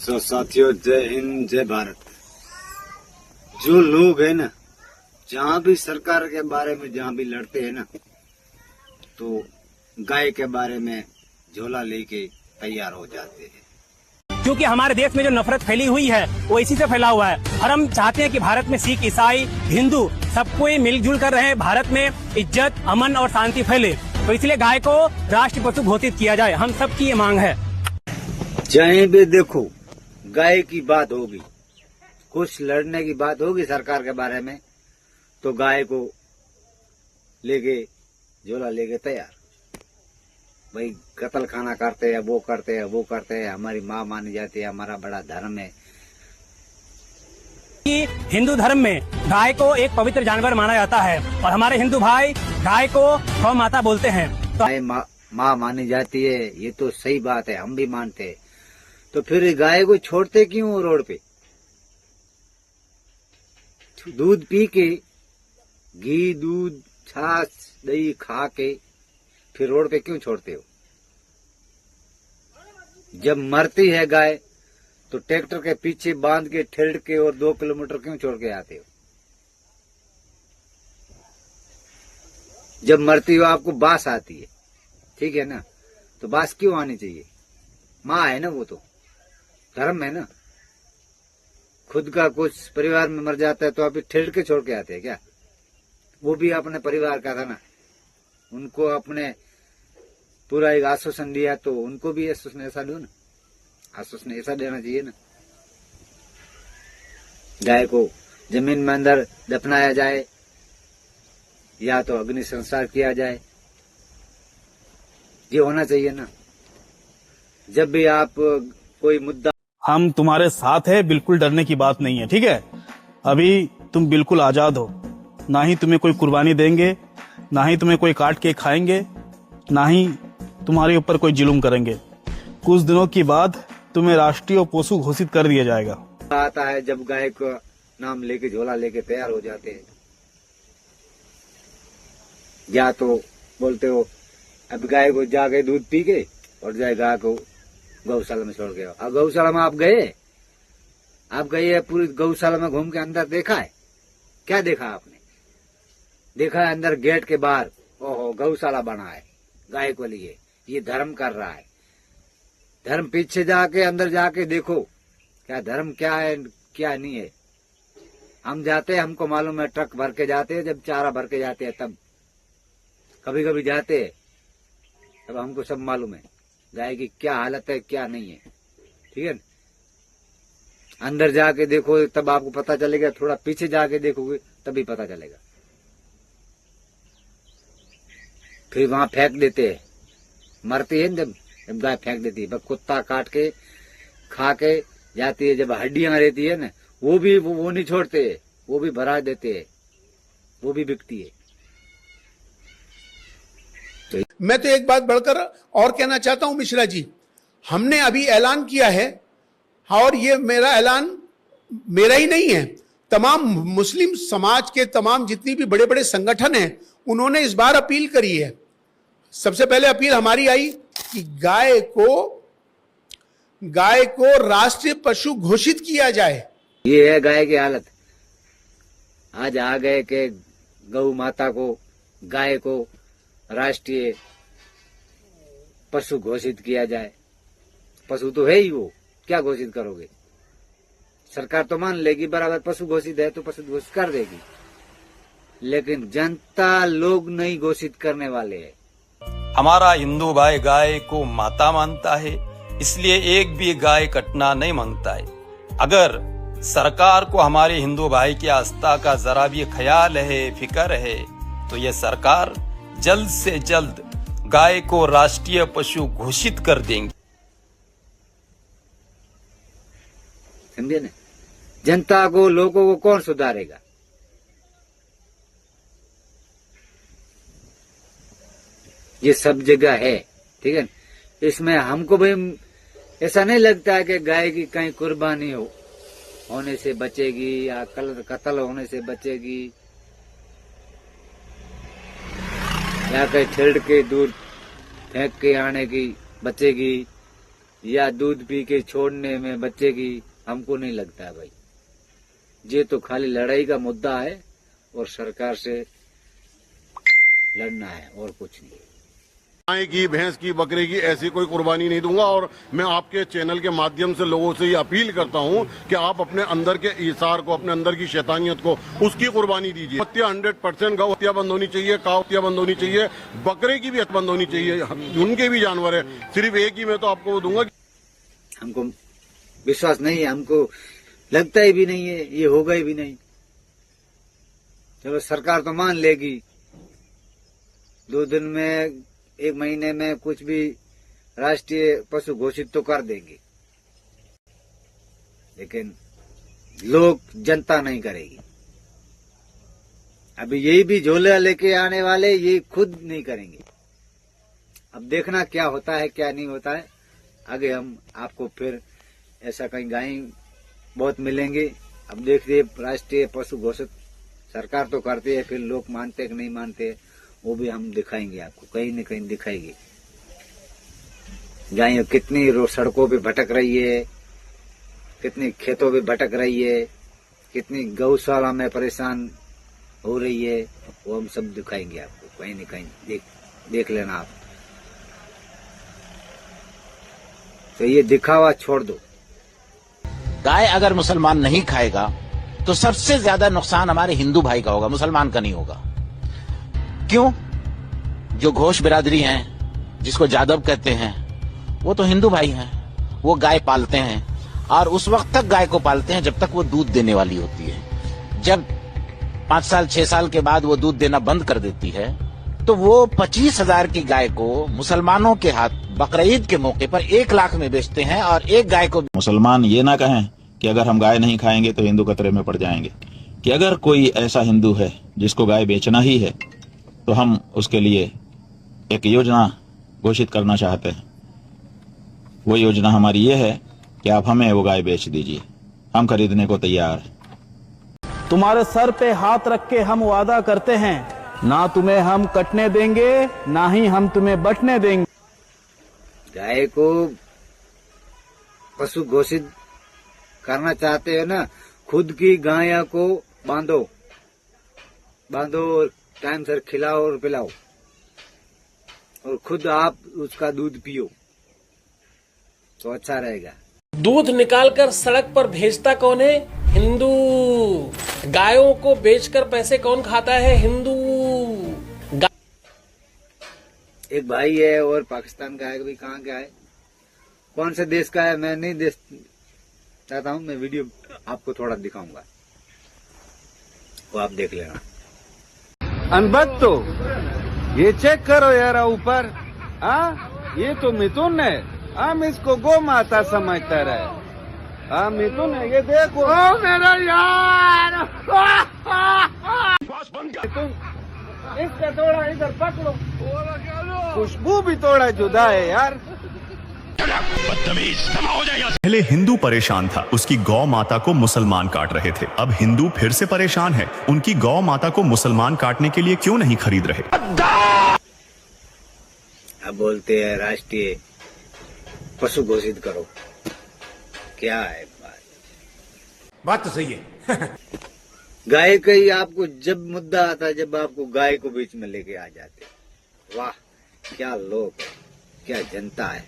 तो साथियों, जय हिंद, जय भारत। जो लोग है ना, जहाँ भी सरकार के बारे में जहाँ भी लड़ते हैं ना, तो गाय के बारे में झोला लेके तैयार हो जाते हैं। क्योंकि हमारे देश में जो नफरत फैली हुई है वो इसी से फैला हुआ है और हम चाहते हैं कि भारत में सिख, ईसाई, हिंदू सबको मिलजुल कर रहे। भारत में इज्जत, अमन और शांति फैले, तो इसलिए गाय को राष्ट्रीय पशु घोषित किया जाए। हम सबकी ये मांग है। जहीं भी देखो गाय की बात होगी, कुछ लड़ने की बात होगी सरकार के बारे में, तो गाय को लेके झोला लेके तैयार। भाई कत्ल खाना करते हैं, वो करते हैं, वो करते हैं, हमारी माँ मानी जाती है, हमारा बड़ा धर्म है। हिंदू धर्म में गाय को एक पवित्र जानवर माना जाता है और हमारे हिंदू भाई गाय को गौ माता बोलते हैं। गाय माँ मानी जाती है, ये तो सही बात है, हम भी मानते हैं। तो फिर गाय को छोड़ते क्यों रोड पे? दूध पी के, घी, दूध, छाछ, दही खा के फिर रोड पे क्यों छोड़ते हो? जब मरती है गाय तो ट्रैक्टर के पीछे बांध के ठेल के और 2 किलोमीटर क्यों छोड़ के आते हो? जब मरती हो आपको बास आती है, ठीक है ना? तो बास क्यों आनी चाहिए? माँ है ना, वो तो धर्म है ना। खुद का कुछ परिवार में मर जाता है तो आप ठेल के छोड़ के आते हैं क्या? वो भी अपने परिवार का था ना, उनको अपने पूरा एक आश्वासन दिया, तो उनको भी आश्वासन ऐसा दो ना, आश्वासन ऐसा देना चाहिए ना। गाय को जमीन में अंदर दफनाया जाए या तो अग्नि संस्कार किया जाए, ये होना चाहिए ना। जब भी आप कोई मुद्दा, हम तुम्हारे साथ है, बिल्कुल डरने की बात नहीं है, ठीक है? अभी तुम बिल्कुल आजाद हो, ना ही तुम्हें कोई कुर्बानी देंगे, ना ही तुम्हें कोई काट के खाएंगे, ना ही तुम्हारे ऊपर कोई जुल्म करेंगे। कुछ दिनों के बाद तुम्हें राष्ट्रीय पशु घोषित कर दिया जाएगा। आता है जब गाय का नाम लेके झोला लेके तैयार हो जाते हैं, या तो बोलते हो अब गाय को जाके दूध पी के और जाए गाय को गौशाला में छोड़ के आओ। अब गौशाला में आप गए पूरी गौशाला में घूम के अंदर देखा है? क्या देखा आपने? देखा है अंदर गेट के बाहर, ओहो गौशाला बना है गाय को लिए, ये धर्म कर रहा है। धर्म पीछे जाके अंदर जाके देखो क्या धर्म क्या है क्या नहीं है। हम जाते हैं, हमको मालूम है, ट्रक भर के जाते हैं, जब चारा भर के जाते हैं तब कभी कभी जाते हैं, तब हमको सब मालूम है गाय की क्या हालत है क्या नहीं है, ठीक है। अंदर जाके देखो तब आपको पता चलेगा, थोड़ा पीछे जाके देखोगे तभी पता चलेगा। फिर वहां फेंक देते हैं, मरती है जब गाय फेंक देती है, कुत्ता काट के खा के जाती है। जब हड्डियां रहती है ना, वो भी वो नहीं छोड़ते, वो भी भरा देते हैं, वो भी बिकती है। तो मैं तो एक बात बढ़कर और कहना चाहता हूं मिश्रा जी, हमने अभी ऐलान किया है, और ये मेरा ऐलान मेरा ही नहीं है, तमाम मुस्लिम समाज के तमाम जितनी भी बड़े बड़े संगठन हैं, उन्होंने इस बार अपील करी है। सबसे पहले अपील हमारी आई कि गाय को राष्ट्रीय पशु घोषित किया जाए। ये है गाय की हालत। आज आ गए कि गौ माता को, गाय को राष्ट्रीय पशु घोषित किया जाए। पशु तो है ही, वो क्या घोषित करोगे? सरकार तो मान लेगी बराबर पशु घोषित है तो पशु घोषित कर देगी, लेकिन जनता लोग नहीं घोषित करने वाले हैं। हमारा हिंदू भाई गाय को माता मानता है, इसलिए एक भी गाय कटना नहीं मांगता है। अगर सरकार को हमारे हिंदू भाई की आस्था का जरा भी ख्याल है, फिक्र है, तो ये सरकार जल्द से जल्द गाय को राष्ट्रीय पशु घोषित कर देंगे। समझे ना? जनता को, लोगों को कौन सुधारेगा? ये सब जगह है, ठीक है। इसमें हमको भी ऐसा नहीं लगता है कि गाय की कहीं कुर्बानी होने से बचेगी या कत्ल होने से बचेगी या कहीं ठेड़ के दूर फेंक के आने की बचेगी या दूध पी के छोड़ने में बच्चे की हमको नहीं लगता है भाई। ये तो खाली लड़ाई का मुद्दा है और सरकार से लड़ना है और कुछ नहीं। गाय की, भैंस की, बकरे की ऐसी कोई कुर्बानी नहीं दूंगा। और मैं आपके चैनल के माध्यम से लोगों से ये अपील करता हूं कि आप अपने अंदर के ईसार को, अपने अंदर की शैतानियत को, उसकी कुर्बानी दीजिए। हत्या 100% गौ हत्या बंद होनी चाहिए, काऊ हत्या बंद होनी चाहिए, बकरे की भी हत्या बंद होनी चाहिए। उनके भी जानवर है, सिर्फ एक ही मैं तो आपको दूंगा। हमको विश्वास नहीं है, हमको लगता ही भी नहीं है, ये होगा ही भी नहीं। चलो सरकार तो मान लेगी, 2 दिन में, 1 महीने में कुछ भी राष्ट्रीय पशु घोषित तो कर देंगे, लेकिन लोग, जनता नहीं करेगी। अभी यही भी झोला लेके आने वाले ये खुद नहीं करेंगे। अब देखना क्या होता है क्या नहीं होता है। आगे हम आपको फिर ऐसा कहीं गाय बहुत मिलेंगे। अब देखिए राष्ट्रीय पशु घोषित सरकार तो करती है, फिर लोग मानते कि नहीं मानते वो भी हम दिखाएंगे आपको, कहीं न कहीं दिखाएंगे। गाय कितनी सड़कों पे भटक रही है, कितनी खेतों पे भटक रही है, कितनी गौशाला में परेशान हो रही है, वो हम सब दिखाएंगे आपको, कहीं न कहीं देख लेना आप। तो ये दिखावा छोड़ दो। गाय अगर मुसलमान नहीं खाएगा तो सबसे ज्यादा नुकसान हमारे हिंदू भाई का होगा, मुसलमान का नहीं होगा। क्यों? जो घोष बिरादरी हैं, जिसको जादव कहते हैं, वो तो हिंदू भाई हैं। वो गाय पालते हैं और उस वक्त तक गाय को पालते हैं जब तक वो दूध देने वाली होती है। जब 5 साल 6 साल के बाद वो दूध देना बंद कर देती है तो वो 25,000 की गाय को मुसलमानों के हाथ बकरीद के मौके पर 1 लाख में बेचते हैं। और एक गाय को मुसलमान ये ना कहें कि अगर हम गाय नहीं खाएंगे तो हिंदू खतरे में पड़ जाएंगे, कि अगर कोई ऐसा हिंदू है जिसको गाय बेचना ही है तो हम उसके लिए एक योजना घोषित करना चाहते हैं। वो योजना हमारी ये है कि आप हमें वो गाय बेच दीजिए, हम खरीदने को तैयार हैं। तुम्हारे सर पे हाथ रख के हम वादा करते हैं, ना तुम्हें हम कटने देंगे, ना ही हम तुम्हें बटने देंगे। गाय को पशु घोषित करना चाहते हो ना, खुद की गाय को बांधो, और टाइम से खिलाओ और पिलाओ, और खुद आप उसका दूध पियो तो अच्छा रहेगा। दूध निकालकर सड़क पर भेजता कौन है? हिंदू। गायों को बेचकर पैसे कौन खाता है? हिंदू। एक भाई है और पाकिस्तान का है, भी कहाँ का है, कौन से देश का है मैं नहीं देश चाहता हूँ, मैं वीडियो आपको थोड़ा दिखाऊंगा, वो आप देख लेना। अनबत तो ये चेक करो यार ऊपर, ये तो मिथुन है, हम इसको गौ माता समझता रहे। मिथुन है, ये देखो। ओ मेरा यार, मिथुन, इसका थोड़ा इधर पकड़ो, खुशबू भी थोड़ा जुदा है यार। पहले हिंदू परेशान था, उसकी गौ माता को मुसलमान काट रहे थे। अब हिंदू फिर से परेशान है, उनकी गौ माता को मुसलमान काटने के लिए क्यों नहीं खरीद रहे। अब बोलते हैं राष्ट्रीय पशु घोषित करो, क्या है बात तो सही है। गाय का ही आपको जब मुद्दा आता, जब आपको गाय को बीच में लेके आ जाते, वाह क्या लोग, क्या जनता है।